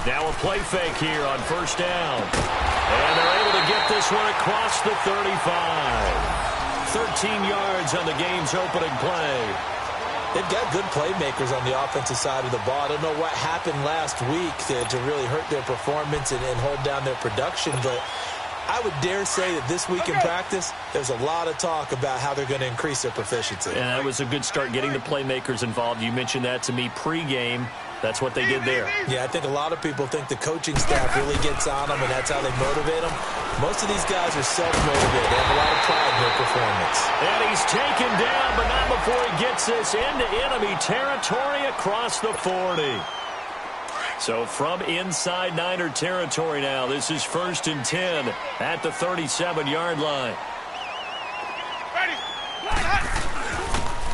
Now a play fake here on first down. And they're able to get this one across the 35. 13 yards on the game's opening play. They've got good playmakers on the offensive side of the ball. I don't know what happened last week to really hurt their performance and hold down their production, but I would dare say that this week in practice, there's a lot of talk about how they're going to increase their proficiency. And that was a good start getting the playmakers involved. You mentioned that to me pregame. That's what they did there. Yeah, I think a lot of people think the coaching staff really gets on them, and that's how they motivate them. Most of these guys are self-motivated. They have a lot of pride in their performance. And he's taken down, but not before he gets this into enemy territory across the 40. So from inside Niner territory now, this is 1st and 10 at the 37-yard line.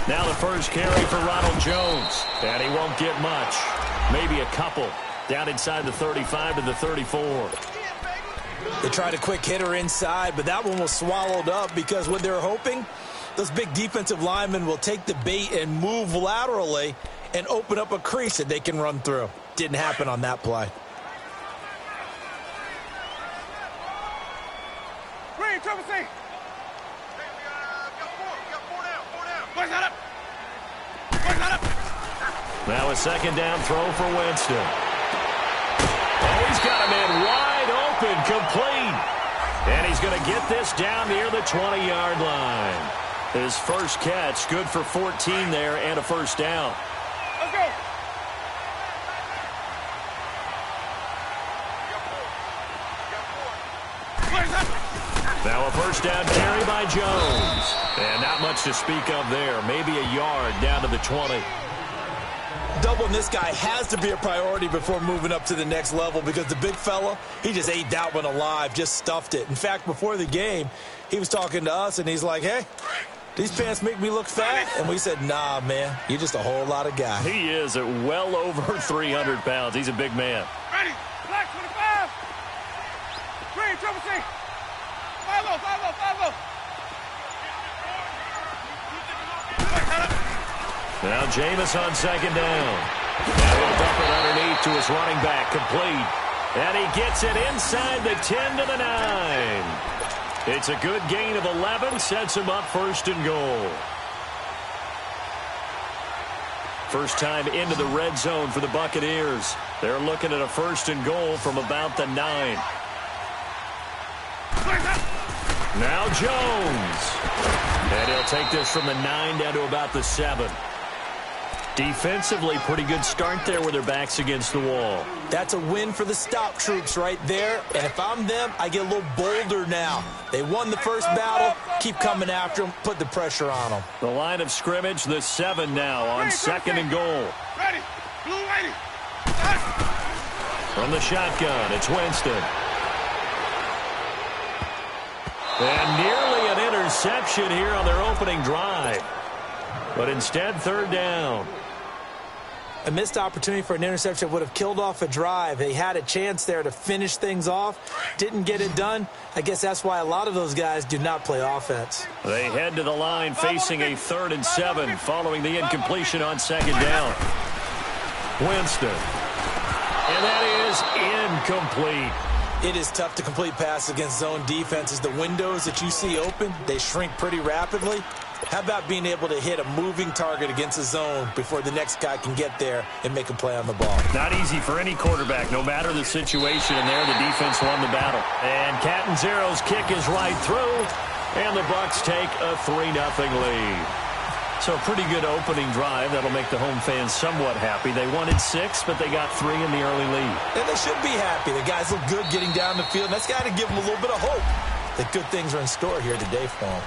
Now the first carry for Ronald Jones. And he won't get much. Maybe a couple. Down inside the 35 to the 34. They tried a quick hitter inside, but that one was swallowed up because what they're hoping, those big defensive linemen will take the bait and move laterally and open up a crease that they can run through. Didn't happen on that play. Green, Triple C. Now a second down throw for Winston. Oh, he's got a man wide open, complete. And he's going to get this down near the 20-yard line. His first catch, good for 14 there and a first down. Let's go. Now a first down carry by Jones. And not much to speak of there. Maybe a yard down to the 20. Doubling this guy has to be a priority before moving up to the next level because the big fella, he just ate that one alive, just stuffed it. In fact, before the game, he was talking to us, and he's like, hey, these pants make me look fat? And we said, nah, man, you're just a whole lot of guy. He is at well over 300 pounds. He's a big man. Ready. Black 25. Green, Triple C. 5-0, 5-0, 5-0. Now Jameis on second down. Now he'll dump it underneath to his running back, complete. And he gets it inside the 10 to the 9. It's a good gain of 11, sets him up 1st and goal. First time into the red zone for the Buccaneers. They're looking at a 1st and goal from about the 9. Now Jones. And he'll take this from the 9 down to about the 7. Defensively, pretty good start there with their backs against the wall. That's a win for the stop troops right there. And if I'm them, I get a little bolder now. They won the first battle. Keep coming after them. Put the pressure on them. The line of scrimmage, the 7 now on 2nd and goal. Ready. Blue lady. From the shotgun, it's Winston. And nearly an interception here on their opening drive. But instead, 3rd down. A missed opportunity for an interception would have killed off a drive. They had a chance there to finish things off. Didn't get it done. I guess that's why a lot of those guys do not play offense. They head to the line facing a 3rd and 7 following the incompletion on 2nd down. Winston. And that is incomplete. It is tough to complete passes against zone defenses. The windows that you see open, they shrink pretty rapidly. How about being able to hit a moving target against a zone before the next guy can get there and make a play on the ball? Not easy for any quarterback, no matter the situation. And there, the defense won the battle. And Catanzaro's kick is right through. And the Bucs take a 3-0 lead. So a pretty good opening drive. That'll make the home fans somewhat happy. They wanted 6, but they got 3 in the early lead. And they should be happy. The guys look good getting down the field. And that's got to give them a little bit of hope that good things are in store here today for them.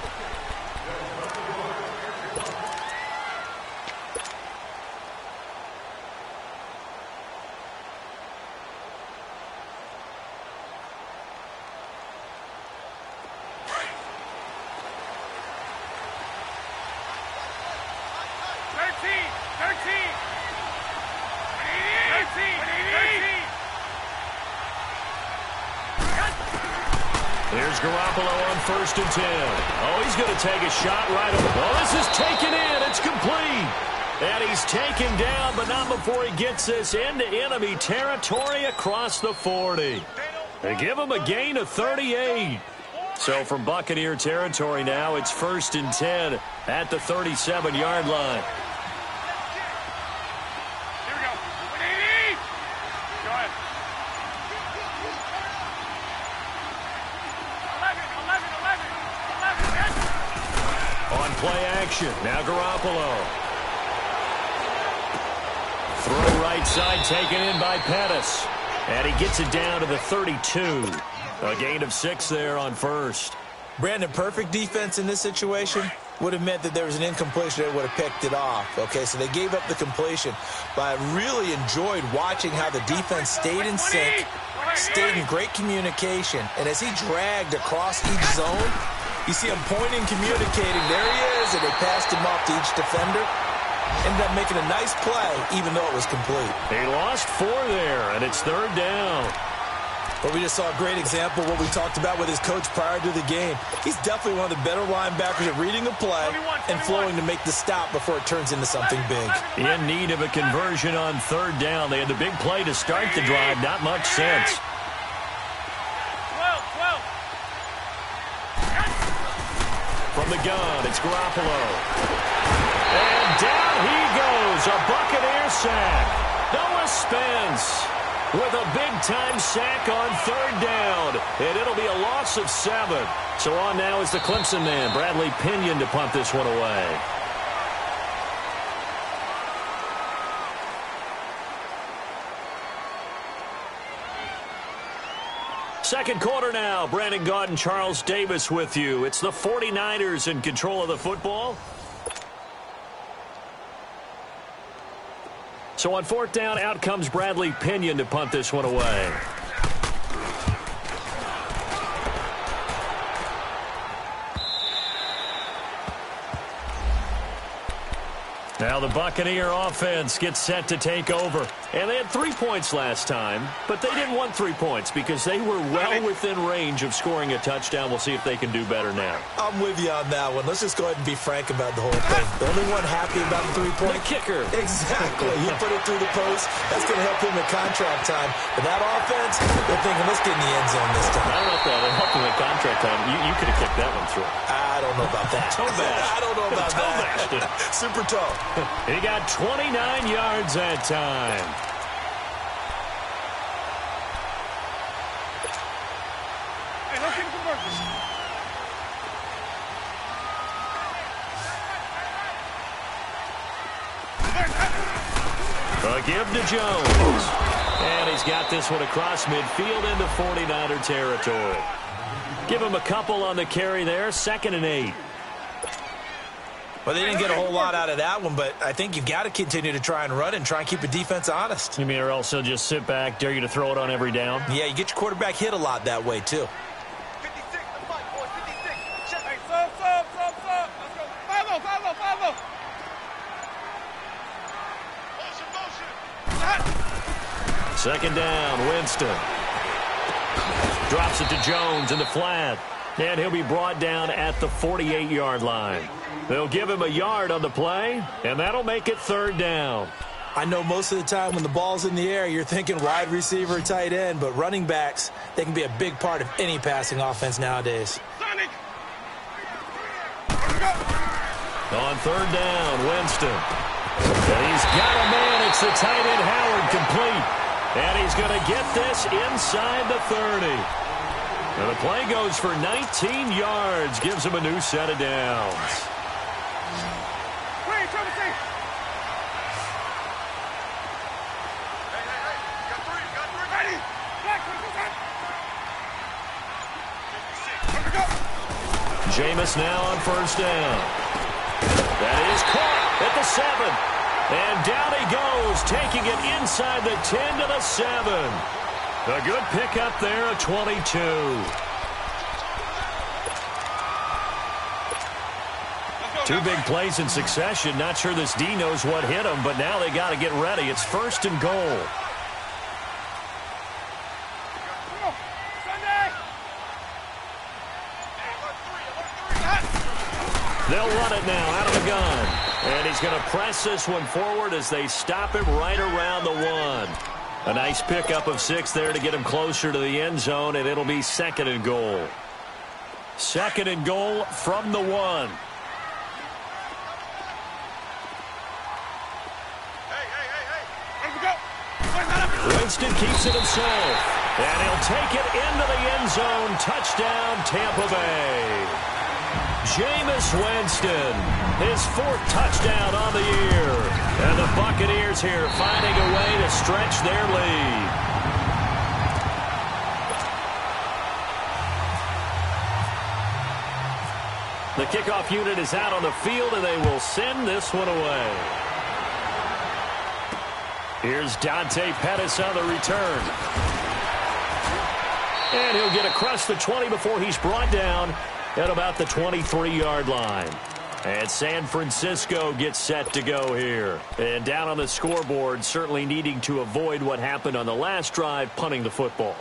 Here's Garoppolo on 1st and 10. Oh, he's going to take a shot right over. Oh, this is taken in. It's complete. And he's taken down, but not before he gets this into enemy territory across the 40. They give him a gain of 38. So from Buccaneer territory now, it's 1st and 10 at the 37-yard line. Here we go. Go ahead. 11. On play action, now Garoppolo. Throw right side taken in by Pettis. And he gets it down to the 32. A gain of 6 there on 1st. Brandon, perfect defense in this situation would have meant that there was an incompletion that would have picked it off. Okay, so they gave up the completion. But I really enjoyed watching how the defense stayed in sync, stayed in great communication. And as he dragged across each zone, you see him pointing, communicating. There he is, and they passed him off to each defender. Ended up making a nice play, even though it was complete. He lost 4 there, and it's 3rd down. But we just saw a great example of what we talked about with his coach prior to the game. He's definitely one of the better linebackers at reading a play and flowing to make the stop before it turns into something big. In need of a conversion on 3rd down. They had the big play to start the drive. Not much sense. 12. From the gun, it's Garoppolo. And down he goes. A Buccaneer sack. Noah Spence with a big-time sack on 3rd down. And it'll be a loss of 7. So on now is the Clemson man, Bradley Pinion, to punt this one away. Second quarter now. Brandon Gaudin and Charles Davis with you. It's the 49ers in control of the football. So on 4th down, out comes Bradley Pinion to punt this one away. Now the Buccaneer offense gets set to take over. And they had 3 points last time, but they didn't want 3 points because they were well within range of scoring a touchdown. We'll see if they can do better now. I'm with you on that one. Let's just go ahead and be frank about the whole thing. The only one happy about the 3-point. The kicker. Exactly. He put it through the post. That's going to help him in contract time. But that offense, they're thinking, let's get in the end zone this time. I don't know if that helped him in contract time. You could have kicked that one through. I don't know about that. Toe bash. I don't know about that. Super toe. He got 29 yards that time. Hey, let's get conversion. A give to Jones. And he's got this one across midfield into 49er territory. Give him a couple on the carry there. 2nd and 8. Well, they didn't get a whole lot out of that one, but I think you've got to continue to try and run and try and keep the defense honest. You mean or else he'll just sit back, dare you to throw it on every down? Yeah, you get your quarterback hit a lot that way, too. 56, the fight, boys, 56. Hey, sub. Let's go. 5-0. Motion. 2nd down, Winston. Drops it to Jones in the flat. And he'll be brought down at the 48-yard line. They'll give him a yard on the play, and that'll make it 3rd down. I know most of the time when the ball's in the air, you're thinking wide receiver, tight end, but running backs, they can be a big part of any passing offense nowadays. Sonic. On 3rd down, Winston. And he's got a man. It's the tight end Howard complete. And he's going to get this inside the 30. And the play goes for 19 yards. Gives him a new set of downs. Jameis now on 1st down. That is caught at the 7. And down he goes, taking it inside the 10 to the 7. A good pickup there at 22. Two big plays in succession. Not sure this D knows what hit him, but now they got to get ready. It's 1st and goal. They'll run it now out of the gun. And he's going to press this one forward as they stop him right around the 1. A nice pickup of 6 there to get him closer to the end zone, and it'll be 2nd and goal. 2nd and goal from the 1. Winston keeps it himself. And he'll take it into the end zone. Touchdown, Tampa Bay. Jameis Winston, his 4th touchdown on the year. And the Buccaneers here finding a way to stretch their lead. The kickoff unit is out on the field, and they will send this one away. Here's Dante Pettis on the return. And he'll get across the 20 before he's brought down at about the 23-yard line. And San Francisco gets set to go here. And down on the scoreboard, certainly needing to avoid what happened on the last drive, punting the football.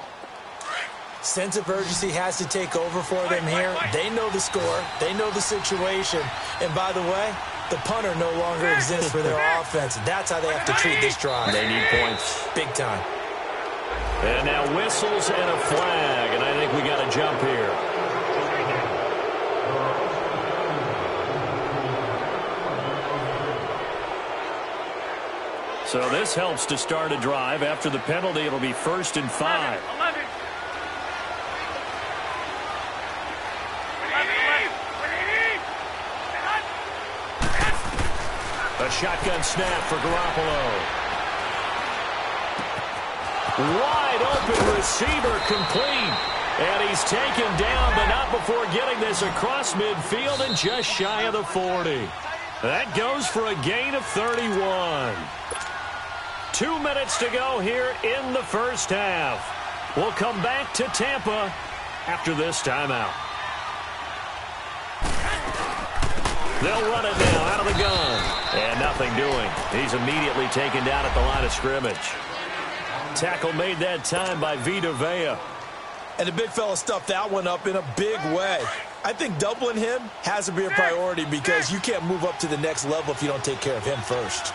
Sense of urgency has to take over for them here. They know the score. They know the situation. And by the way, the punter no longer exists for their offense. That's how they have to treat this drive. They need points. Big time. And now whistles and a flag, and I think we got a jump here. So this helps to start a drive. After the penalty, it'll be 1st and 5. 11. A shotgun snap for Garoppolo. Wide open receiver complete. And he's taken down, but not before getting this across midfield and just shy of the 40. That goes for a gain of 31. 2 minutes to go here in the first half. We'll come back to Tampa after this timeout. They'll run it now out of the gun. And nothing doing. He's immediately taken down at the line of scrimmage. Tackle made that time by Vita Vea. And the big fella stuffed that one up in a big way. I think doubling him has to be a priority because you can't move up to the next level if you don't take care of him first.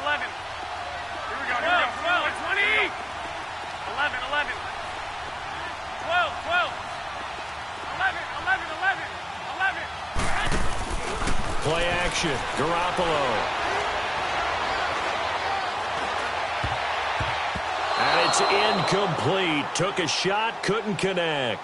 11. Here we go. 12. 20. 11. 12. 11. Play action. Garoppolo. And it's incomplete. Took a shot, couldn't connect.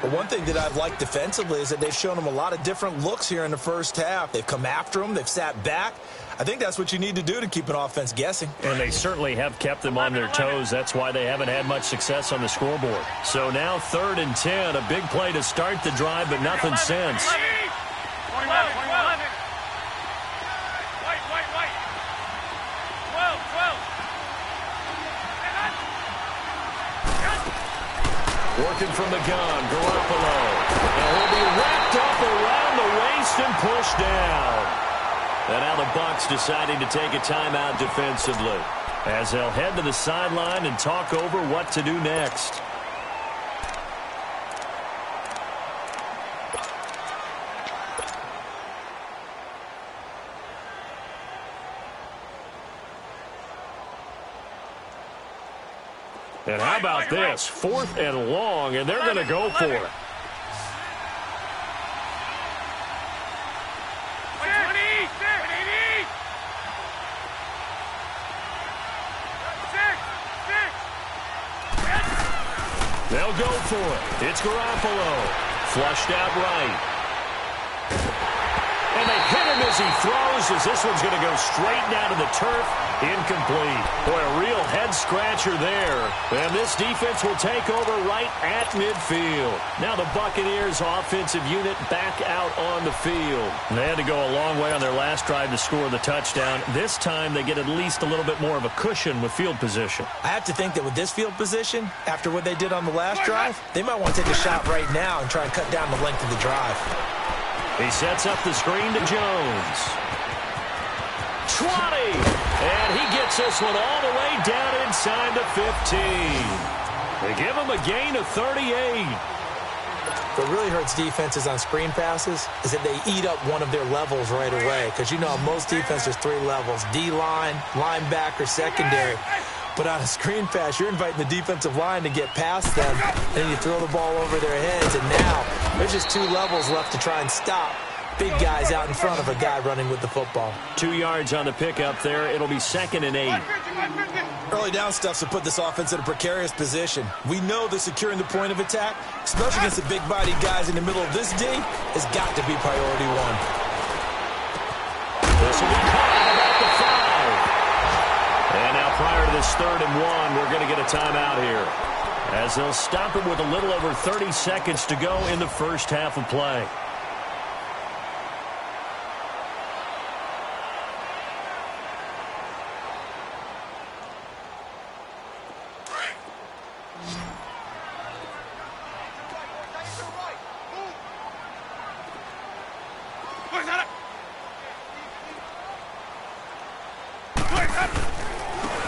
But one thing that I've liked defensively is that they've shown him a lot of different looks here in the first half. They've come after him. They've sat back. I think that's what you need to do to keep an offense guessing. And they certainly have kept them on their toes. That's why they haven't had much success on the scoreboard. So now 3rd and 10. A big play to start the drive, but nothing since. 11. Working from the gun, Garoppolo. And he'll be wrapped up around the waist and pushed down. And now the Bucs deciding to take a timeout defensively as they'll head to the sideline and talk over what to do next. And how about this? 4th and long, and they're going to go for it. They'll go for it. It's Garoppolo. Flushed out right. And they hit him as he throws, as this one's going to go straight down to the turf. Incomplete. Boy, a real head-scratcher there. And this defense will take over right at midfield. Now the Buccaneers offensive unit back out on the field. They had to go a long way on their last drive to score the touchdown. This time they get at least a little bit more of a cushion with field position. I have to think that with this field position, after what they did on the last drive, they might want to take a shot right now and try and cut down the length of the drive. He sets up the screen to Jones. 20. And he gets this one all the way down inside the 15. They give him a gain of 38. What really hurts defenses on screen passes is that they eat up one of their levels right away. Because you know, most defense there's 3 levels: D-line, linebacker, secondary. But on a screen pass, you're inviting the defensive line to get past them, and you throw the ball over their heads. And now there's just 2 levels left to try and stop big guys out in front of a guy running with the football. 2 yards on the pickup there. It'll be 2nd and 8. Early down stuff to put this offense in a precarious position. We know that securing the point of attack, especially against the big-bodied guys in the middle of this D, has got to be priority 1. This will be caught at about the 5. And now prior to this 3rd and 1, we're going to get a timeout here, as they'll stop it with a little over 30 seconds to go in the first half of play.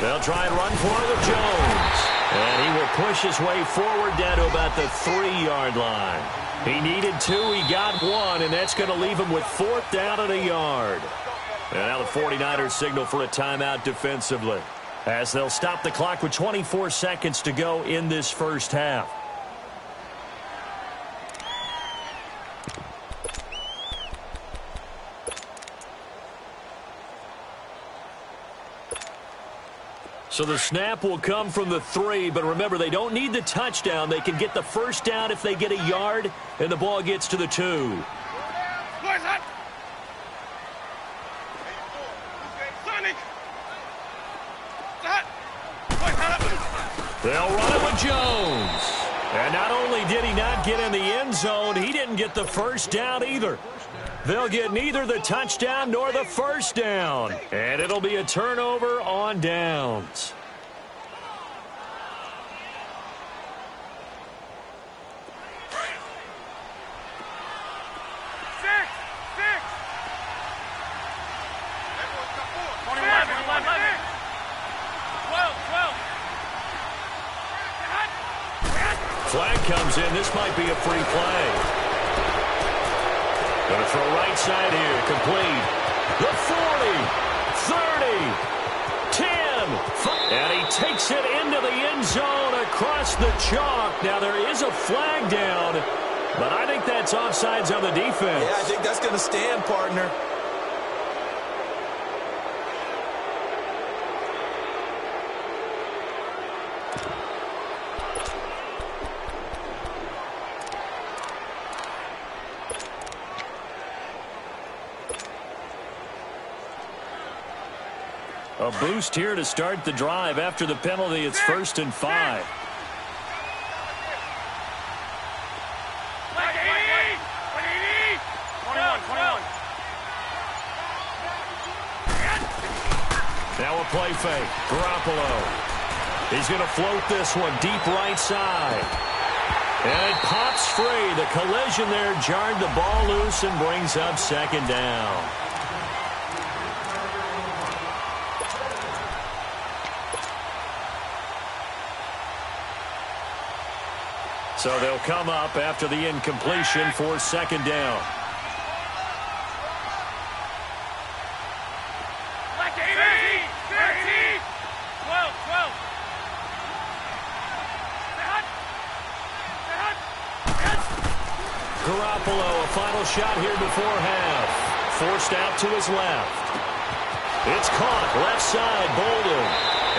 They'll try and run for it with Jones. And he will push his way forward down to about the 3-yard line. He needed 2, he got 1, and that's going to leave him with 4th down and a yard. And now the 49ers signal for a timeout defensively, as they'll stop the clock with 24 seconds to go in this first half. So the snap will come from the 3, but remember, they don't need the touchdown. They can get the first down if they get a yard, and the ball gets to the 2. They'll run it with Jones. And not only did he not get in the end zone, he didn't get the first down either. They'll get neither the touchdown nor the first down. And it'll be a turnover on downs. Flag comes in. This might be a free play. Going to throw right side here. Complete. The 40, 30, 10. And he takes it into the end zone across the chalk. Now there is a flag down, but I think that's offsides on the defense. Yeah, I think that's going to stand, partner. A boost here to start the drive. After the penalty, it's 1st and 5. Now a play fake. Garoppolo. He's going to float this one deep right side. And it pops free. The collision there jarred the ball loose and brings up 2nd down. So they'll come up after the incompletion for 2nd down. Garoppolo, a final shot here before half. Forced out to his left. It's caught left side, Bolden.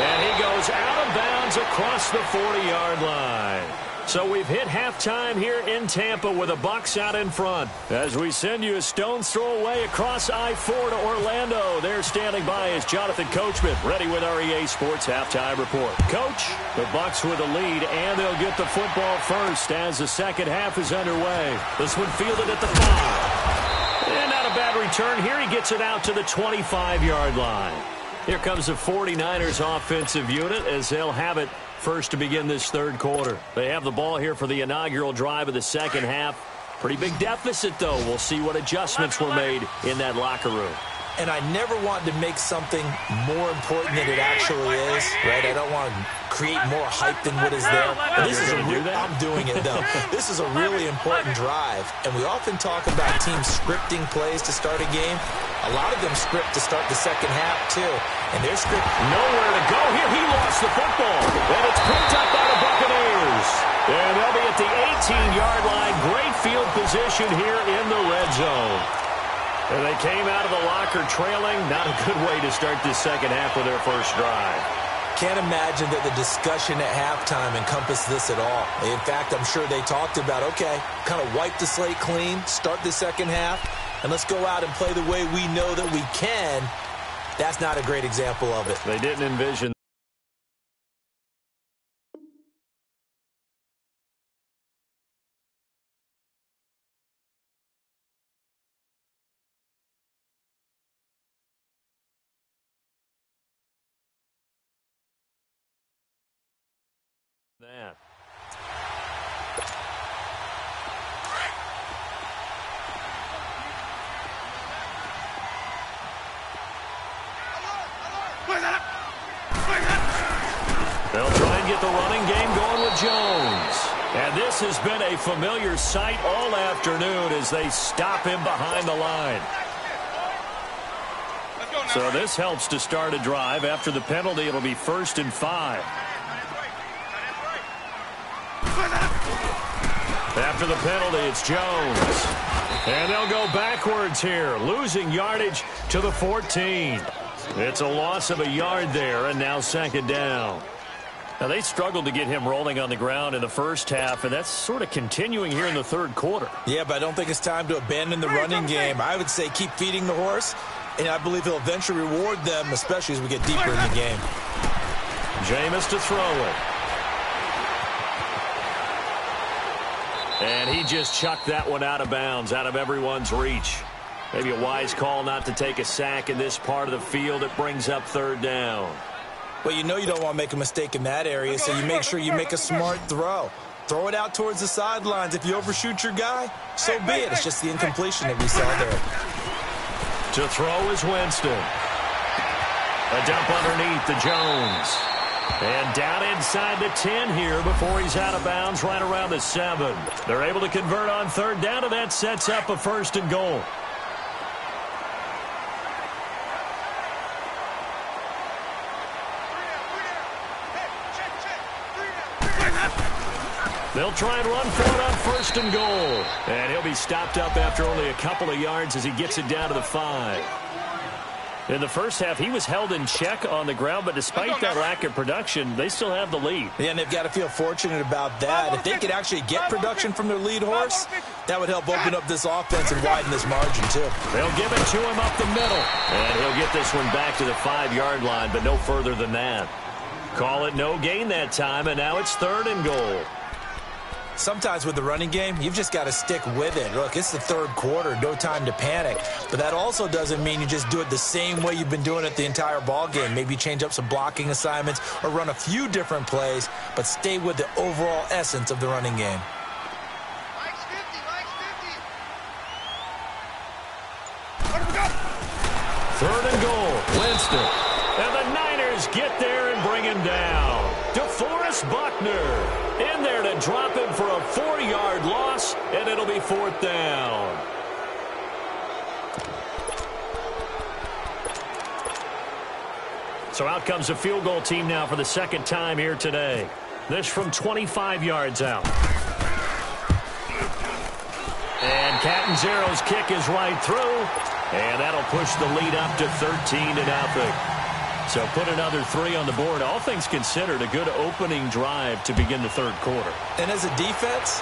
And he goes out of bounds across the 40-yard line. So we've hit halftime here in Tampa with the Bucs out in front. As we send you a stone's throw away across I-4 to Orlando. There standing by is Jonathan Coachman, ready with our EA Sports Halftime Report. Coach, the Bucs with the lead, and they'll get the football first as the second half is underway. This one fielded at the 5. And not a bad return here. He gets it out to the 25-yard line. Here comes the 49ers offensive unit as they'll have it first to begin this 3rd quarter. They have the ball here for the inaugural drive of the second half. Pretty big deficit, though. We'll see what adjustments were made in that locker room. And I never want to make something more important than it actually is, right? I don't want to create more hype than what is there. But this is I'm doing it, though. This is a really important drive. And we often talk about teams scripting plays to start a game. A lot of them script to start the second half, too. And their script... Nowhere to go here. He lost the football. And it's picked up by the Buccaneers. And they'll be at the 18-yard line. Great field position here in the red zone. And they came out of the locker trailing. Not a good way to start this second half of their first drive. Can't imagine that the discussion at halftime encompassed this at all. In fact, I'm sure they talked about, okay, kind of wipe the slate clean, start the second half, and let's go out and play the way we know that we can. That's not a great example of it. They didn't envision that. They'll try and get the running game going with Jones. And this has been a familiar sight all afternoon as they stop him behind the line. So this helps to start a drive. After the penalty, it'll be 1st and 5. After the penalty, it's Jones. And they'll go backwards here, losing yardage to the 14. It's a loss of a yard there, and now 2nd down. Now, they struggled to get him rolling on the ground in the first half, and that's sort of continuing here in the third quarter. Yeah, but I don't think it's time to abandon the running game. I would say keep feeding the horse, and I believe he'll eventually reward them, especially as we get deeper in the game. Jameis to throw it. And he just chucked that one out of bounds, out of everyone's reach. Maybe a wise call not to take a sack in this part of the field. It brings up 3rd down. Well, you know you don't want to make a mistake in that area, so you make sure you make a smart throw. Throw it out towards the sidelines. If you overshoot your guy, so be it. It's just the incompletion that we saw there. To throw is Winston. A dump underneath to Jones. And down inside the 10 here before he's out of bounds right around the 7. They're able to convert on 3rd down, and that sets up a 1st and goal. They'll try and run for it on 1st and goal. And he'll be stopped up after only a couple of yards as he gets it down to the 5. In the first half, he was held in check on the ground, but despite that lack of production, they still have the lead. Yeah, and they've got to feel fortunate about that. If they could actually get production from their lead horse, that would help open up this offense and widen this margin, too. They'll give it to him up the middle. And he'll get this one back to the 5-yard line, but no further than that. Call it no gain that time, and now it's 3rd and goal. Sometimes with the running game, you've just got to stick with it. Look, it's the 3rd quarter, no time to panic. But that also doesn't mean you just do it the same way you've been doing it the entire ball game. Maybe change up some blocking assignments or run a few different plays, but stay with the overall essence of the running game. Likes 50, likes 3rd and goal, Winston. And the Niners get there and bring him down. DeForest Buckner in there to drop him for a 4-yard loss, and it'll be 4th down. So out comes the field goal team now for the 2nd time here today. This from 25 yards out. And Catanzaro's kick is right through, and that'll push the lead up to 13-0. So put another 3 on the board. All things considered, a good opening drive to begin the 3rd quarter. And as a defense,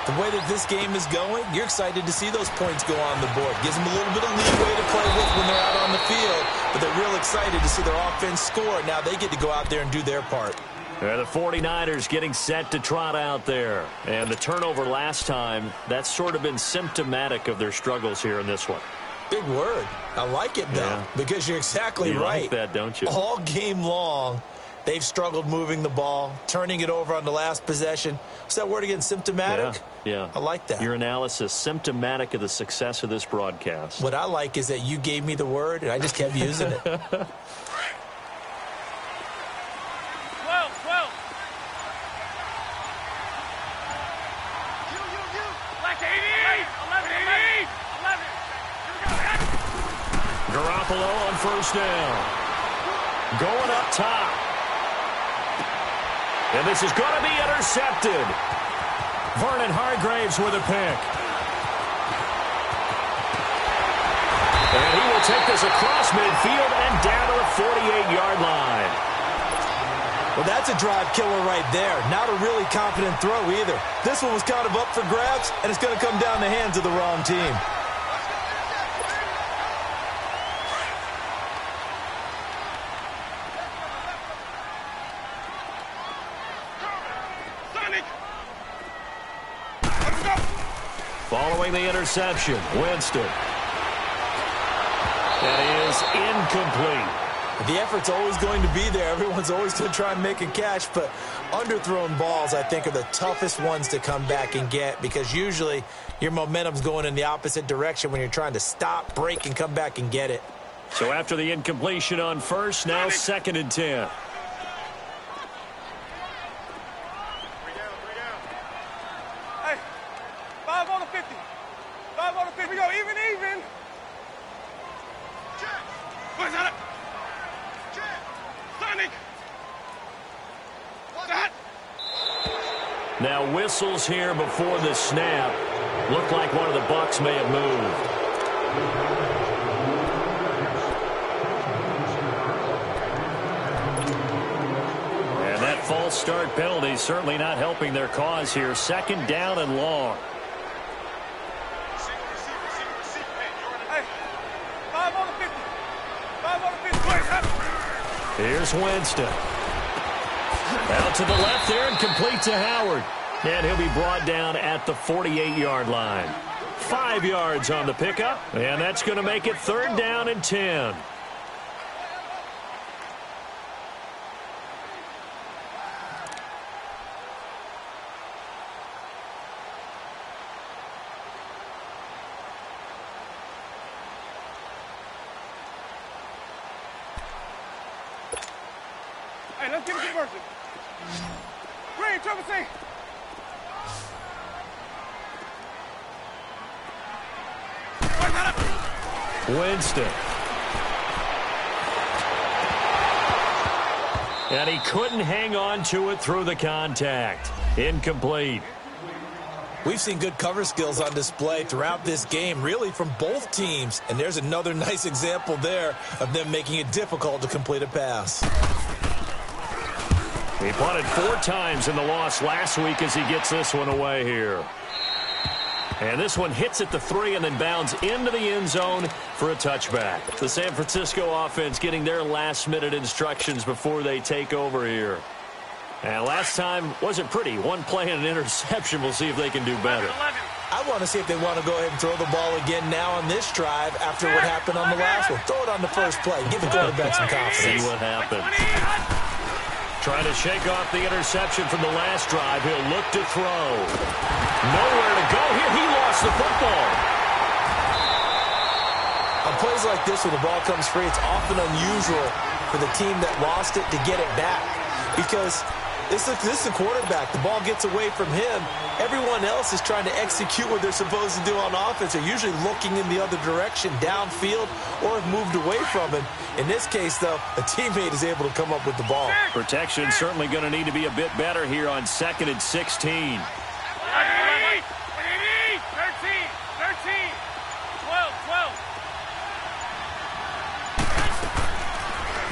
the way that this game is going, you're excited to see those points go on the board. Gives them a little bit of leeway to play with when they're out on the field, but they're real excited to see their offense score. Now they get to go out there and do their part. The 49ers getting set to trot out there. And the turnover last time, that's sort of been symptomatic of their struggles here in this one. Big word. I like it, though, because you're exactly right. You like that, don't you? All game long, They've struggled moving the ball, turning it over on the last possession. What's that word again? Symptomatic? Yeah. I like that. Your analysis, symptomatic of the success of this broadcast. What I like is that you gave me the word, and I just kept using it. 12. Like 11. Garoppolo on first down. Going up top. And this is going to be intercepted. Vernon Hargraves with a pick. And he will take this across midfield and down to the 48-yard line. Well, that's a drive killer right there. Not a really confident throw either. This one was kind of up for grabs, and it's going to come down the hands of the wrong team. Following the interception, Winston. That is incomplete. The effort's always going to be there. Everyone's always going to try and make a catch, but underthrown balls, I think, are the toughest ones to come back and get because usually your momentum's going in the opposite direction when you're trying to stop, break, and come back and get it. So after the incompletion on first, now 2nd and 10. Hey, 5 on the 50. 5 on the 50. We go even. What's that? Sonic. That. Now whistles here before the snap. Looked like one of the Bucs may have moved. And that false start penalty certainly not helping their cause here. 2nd down and long. Hey, 5 on the 50. 5 on the 50. Here's Winston. Out to the left there and complete to Howard. And he'll be brought down at the 48-yard line. 5 yards on the pickup, and that's going to make it 3rd down and 10. Hey, let's get a conversion. Green, Triple C. Winston. And he couldn't hang on to it through the contact. Incomplete. We've seen good cover skills on display throughout this game, really from both teams. And there's another nice example there of them making it difficult to complete a pass. He punted 4 times in the loss last week as he gets this one away here. And this one hits at the 3 and then bounds into the end zone for a touchback. The San Francisco offense getting their last-minute instructions before they take over here. And last time wasn't pretty. 1 play and an interception. We'll see if they can do better. I want to see if they want to go ahead and throw the ball again now on this drive after what happened on the last one. Throw it on the first play. Give the quarterback some confidence. See what happens. Trying to shake off the interception from the last drive. He'll look to throw. Nowhere to go here. He lost the football. On plays like this, when the ball comes free, it's often unusual for the team that lost it to get it back. Because this is the quarterback. The ball gets away from him. Everyone else is trying to execute what they're supposed to do on offense. They're usually looking in the other direction, downfield, or have moved away from it. In this case, though, a teammate is able to come up with the ball. Protection certainly going to need to be a bit better here on 2nd and 16. 12.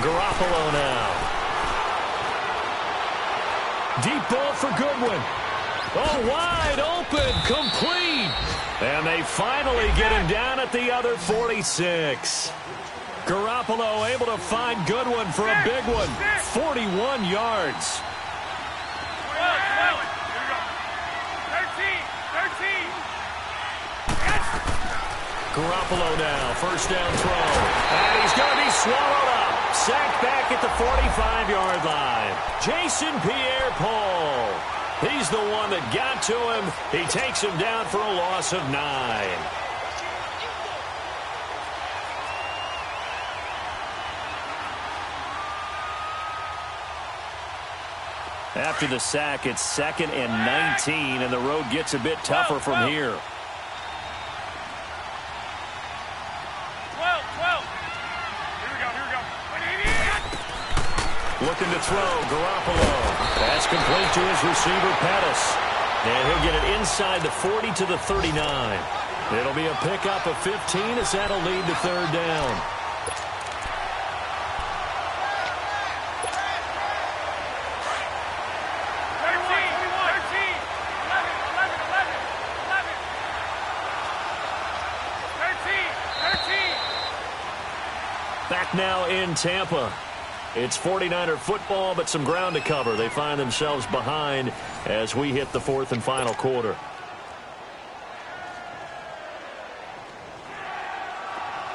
Garoppolo now. Deep ball for Goodwin. Oh, wide open, complete. And they finally get him down at the other 46. Garoppolo able to find Goodwin for a big one. 41 yards. 13. Garoppolo now, first down throw. And he's going to be swallowed up. Sacked back at the 45-yard line. Jason Pierre-Paul. He's the one that got to him. He takes him down for a loss of 9. After the sack, it's 2nd and 19, and the road gets a bit tougher from here. 12. Here we go. Looking to throw, Garoppolo. That's complete to his receiver, Pettis. And he'll get it inside the 40 to the 39. It'll be a pickup of 15 as that'll lead to 3rd down. Back now in Tampa. It's 49er football, but some ground to cover. They find themselves behind as we hit the 4th and final quarter.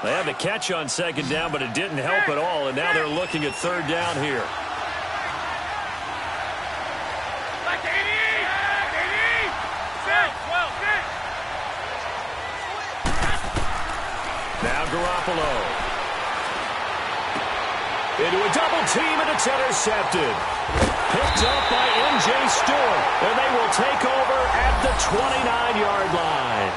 They had the catch on 2nd down, but it didn't help at all, and now they're looking at 3rd down here. Now Garoppolo. Into a double team, and it's intercepted. Picked up by M.J. Stewart, and they will take over at the 29-yard line.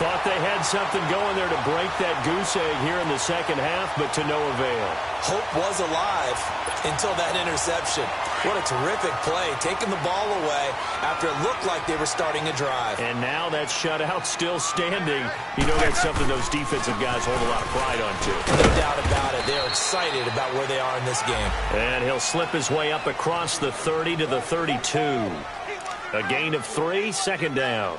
Thought they had something going there to break that goose egg here in the 2nd half, but to no avail. Hope was alive until that interception. What a terrific play, taking the ball away after it looked like they were starting a drive. And now that shutout still standing. You know that's something those defensive guys hold a lot of pride on, too. No doubt about it. They're excited about where they are in this game. And he'll slip his way up across the 30 to the 32. A gain of 3, 2nd down.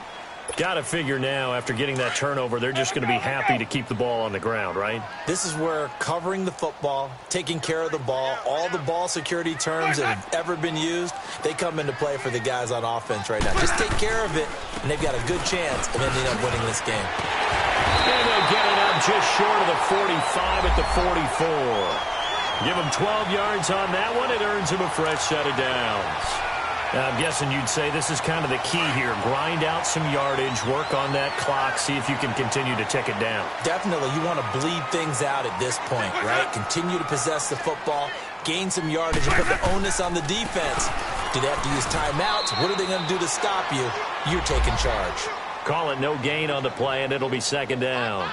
Got to figure now, after getting that turnover, they're just going to be happy to keep the ball on the ground, right? This is where covering the football, taking care of the ball, all the ball security terms that have ever been used, they come into play for the guys on offense right now. Just take care of it, and they've got a good chance of ending up winning this game. And they'll get it up just short of the 45 at the 44. Give them 12 yards on that one. It earns them a fresh set of downs. I'm guessing you'd say this is kind of the key here. Grind out some yardage, work on that clock, see if you can continue to tick it down. Definitely. You want to bleed things out at this point, right? Continue to possess the football, gain some yardage, and put the onus on the defense. Do they have to use timeouts? What are they going to do to stop you? You're taking charge. Call it no gain on the play, and it'll be 2nd down.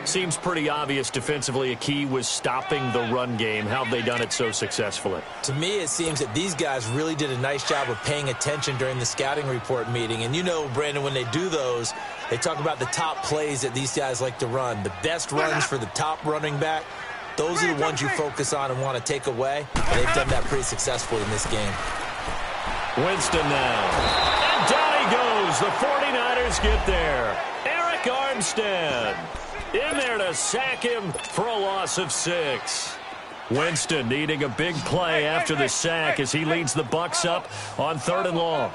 Seems pretty obvious defensively a key was stopping the run game. How have they done it so successfully? To me, it seems that these guys really did a nice job of paying attention during the scouting report meeting. And you know, Brandon, when they do those, they talk about the top plays that these guys like to run. The best runs for the top running back, those are the ones you focus on and want to take away. And they've done that pretty successfully in this game. Winston now. And down he goes. The 49ers get there. Eric Armstead in there to sack him for a loss of 6. Winston needing a big play after the sack as he leads the Bucs up on 3rd and long.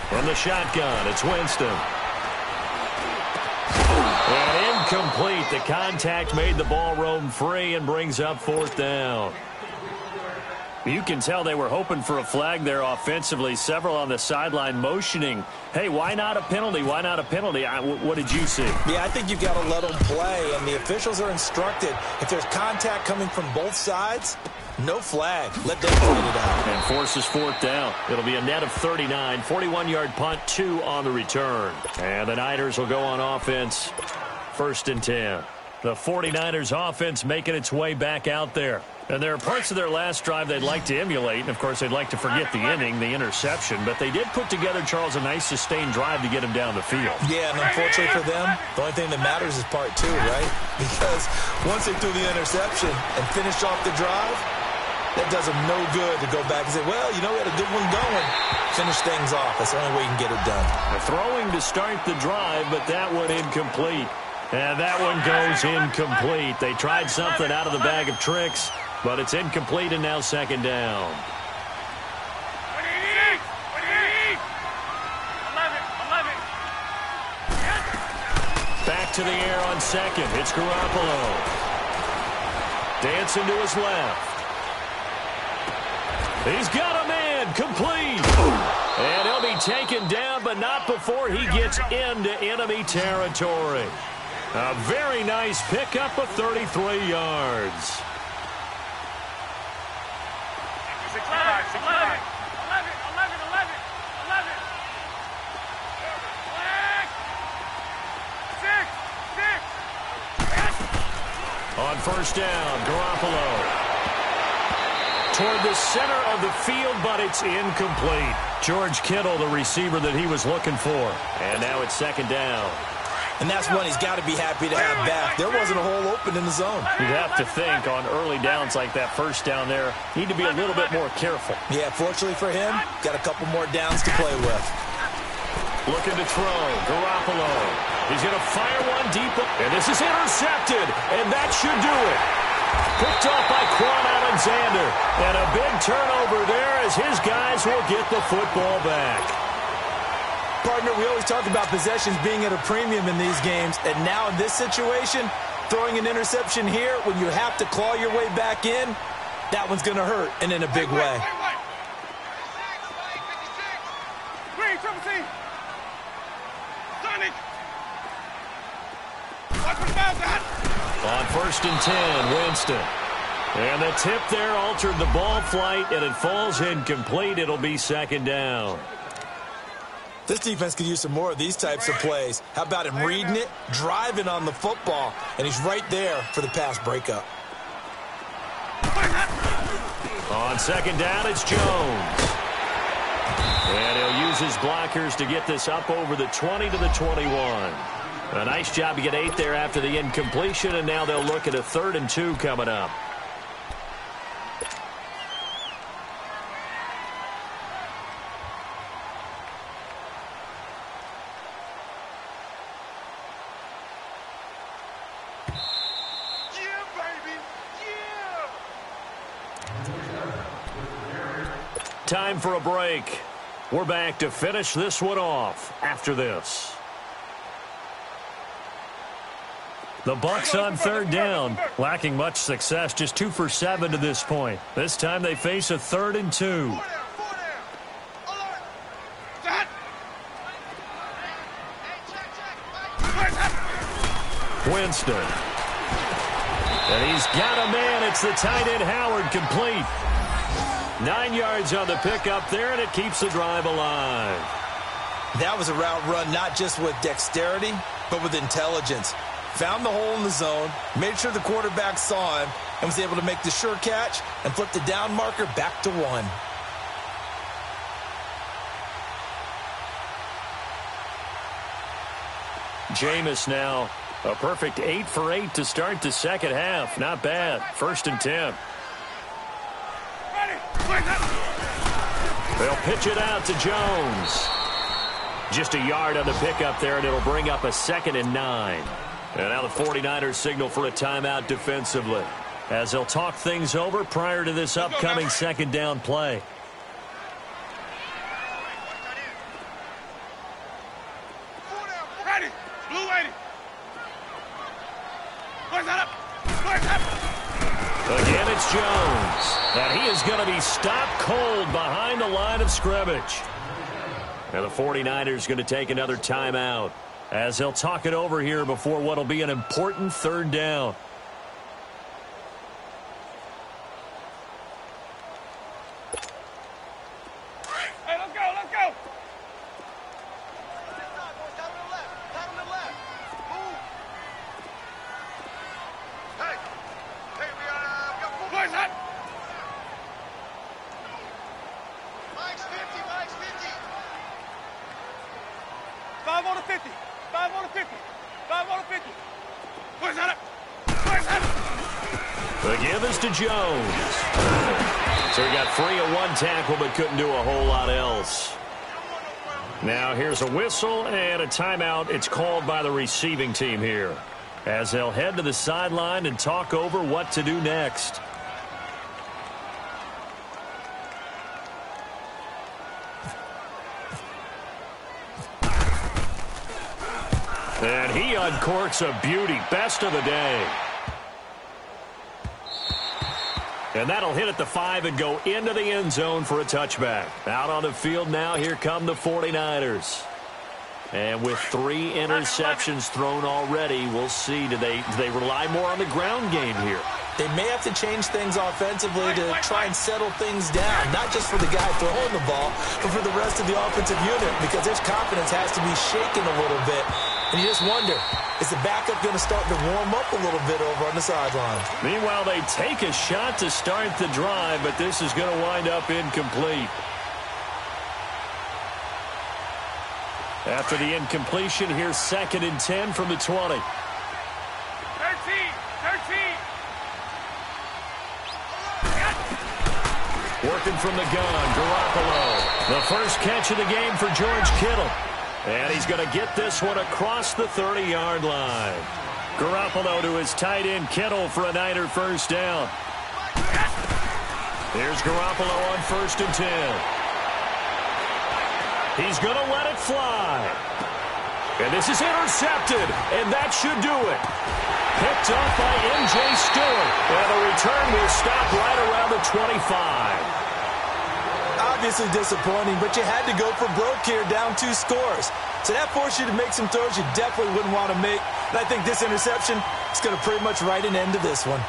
From the shotgun, it's Winston. And incomplete. The contact made the ball roam free and brings up 4th down. You can tell they were hoping for a flag there offensively. Several on the sideline motioning, hey, why not a penalty? Why not a penalty? What did you see? Yeah, I think you've got to let them play, and the officials are instructed. If there's contact coming from both sides, no flag. Let them fight it out. And forces 4th down. It'll be a net of 39. 41-yard punt, 2 on the return. And the Niners will go on offense. 1st and 10. The 49ers offense making its way back out there. And there are parts of their last drive they'd like to emulate. And, of course, they'd like to forget the inning, the interception. But they did put together, Charles, a nice sustained drive to get him down the field. Yeah, and unfortunately for them, the only thing that matters is part 2, right? Because once they threw the interception and finished off the drive, that does them no good to go back and say, well, you know, we had a good one going. Finish things off. That's the only way you can get it done. The throwing to start the drive, but that one incomplete. And that one goes incomplete. They tried something out of the bag of tricks, but it's incomplete and now 2nd down. to the air on second. It's Garoppolo. Dancing to his left. He's got a man, complete. And he'll be taken down, but not before he gets into enemy territory. A very nice pickup of 33 yards. 11. On first down, Garoppolo. Toward the center of the field, but it's incomplete. George Kittle, the receiver that he was looking for. And now it's second down. And that's one he's got to be happy to have back. There wasn't a hole open in the zone. You'd have to think on early downs like that first down there, need to be a little bit more careful. Yeah, fortunately for him, got a couple more downs to play with. Looking to throw, Garoppolo. He's going to fire one deep, and this is intercepted, and that should do it. Picked off by Quan Alexander, and a big turnover there as his guys will get the football back. Partner, we always talk about possessions being at a premium in these games, and now in this situation, throwing an interception here when you have to claw your way back in, that one's going to hurt, and in a big way. Green, triple C. Sonic. Watch for the foul, Dad. On first and 10, Winston. And the tip there altered the ball flight, and it falls incomplete. It'll be second down. This defense could use some more of these types of plays. How about him reading it, driving on the football, and he's right there for the pass breakup. On second down, it's Jones. And he'll use his blockers to get this up over the 20 to the 21. A nice job to get 8 there after the incompletion, and now they'll look at a 3rd and 2 coming up. Time for a break. We're back to finish this one off after this. The Bucs on 3rd down, lacking much success, just 2 for 7 to this point. This time they face a 3rd and 2. Winston. And he's got a man. It's the tight end Howard, complete. 9 yards on the pickup there, and it keeps the drive alive. That was a route run not just with dexterity, but with intelligence. Found the hole in the zone, made sure the quarterback saw him, and was able to make the sure catch and flip the down marker back to 1. Jameis now, a perfect 8 for 8 to start the second half. Not bad. 1st and 10. They'll pitch it out to Jones. Just a yard on the pickup there, and it'll bring up a 2nd and 9. And now the 49ers signal for a timeout defensively, as they'll talk things over prior to this upcoming 2nd down play. Ready. Blue waiting. Boys up. Again, it's Jones. And he is going to be stopped cold behind the line of scrimmage. And the 49ers going to take another timeout, as they'll talk it over here before what will be an important 3rd down. Hey, let's go, let's go. Hey, we got boys up. Mike's 50. 5 on the 50. 5 on the 50. 5 on the 50. Boys up. The give is to Jones. So he got free of 1 tackle, but couldn't do a whole lot else. Now here's a whistle and a timeout. It's called by the receiving team here, as they'll head to the sideline and talk over what to do next. And he uncorks a beauty. Best of the day. And that'll hit at the 5 and go into the end zone for a touchback. Out on the field now, here come the 49ers. And with 3 interceptions thrown already, we'll see. Do they rely more on the ground game here? They may have to change things offensively to try and settle things down, not just for the guy throwing the ball, but for the rest of the offensive unit, because their confidence has to be shaken a little bit. And you just wonder, is the backup going to start to warm up a little bit over on the sidelines? Meanwhile, they take a shot to start the drive, but this is going to wind up incomplete. After the incompletion, here's 2nd and 10 from the 20. 13. Working from the gun, Garoppolo. The first catch of the game for George Kittle. And he's going to get this one across the 30-yard line. Garoppolo to his tight end, Kittle, for a Niner first down. Here's Garoppolo on 1st and 10. He's going to let it fly. And this is intercepted, and that should do it. Picked up by M.J. Stewart. And the return will stop right around the 25. Obviously disappointing, but you had to go for broke here, down 2 scores. So that forced you to make some throws you definitely wouldn't want to make. And I think this interception is going to pretty much write an end to this one.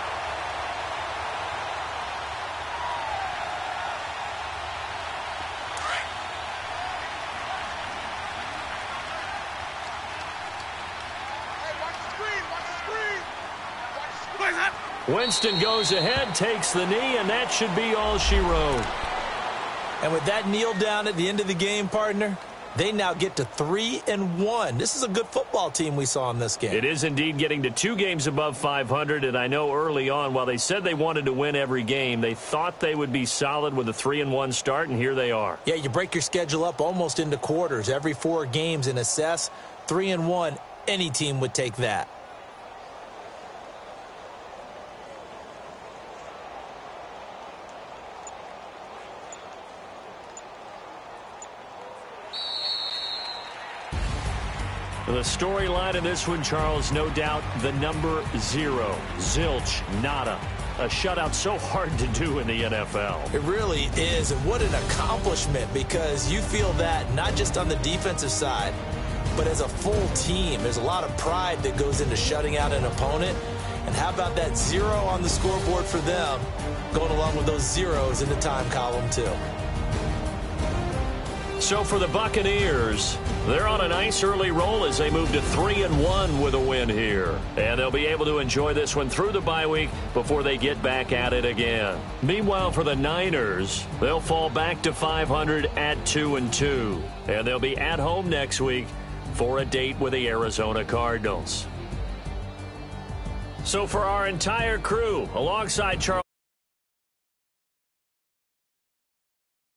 Winston goes ahead, takes the knee, and that should be all she wrote. And with that kneel down at the end of the game, partner, they now get to 3-1. This is a good football team we saw in this game. It is indeed getting to 2 games above 500, and I know early on, while they said they wanted to win every game, they thought they would be solid with a 3-1 start, and here they are. Yeah, you break your schedule up almost into quarters, every 4 games, and assess 3-1. Any team would take that. The storyline in this one, Charles, no doubt the number 0. Zilch, nada. A shutout so hard to do in the NFL. It really is, and what an accomplishment, because you feel that not just on the defensive side, but as a full team. There's a lot of pride that goes into shutting out an opponent. And how about that 0 on the scoreboard for them, going along with those zeros in the time column too. So for the Buccaneers, they're on a nice early roll as they move to 3-1 with a win here. And they'll be able to enjoy this one through the bye week before they get back at it again. Meanwhile, for the Niners, they'll fall back to 500 at 2-2. And they'll be at home next week for a date with the Arizona Cardinals. So for our entire crew, alongside Charles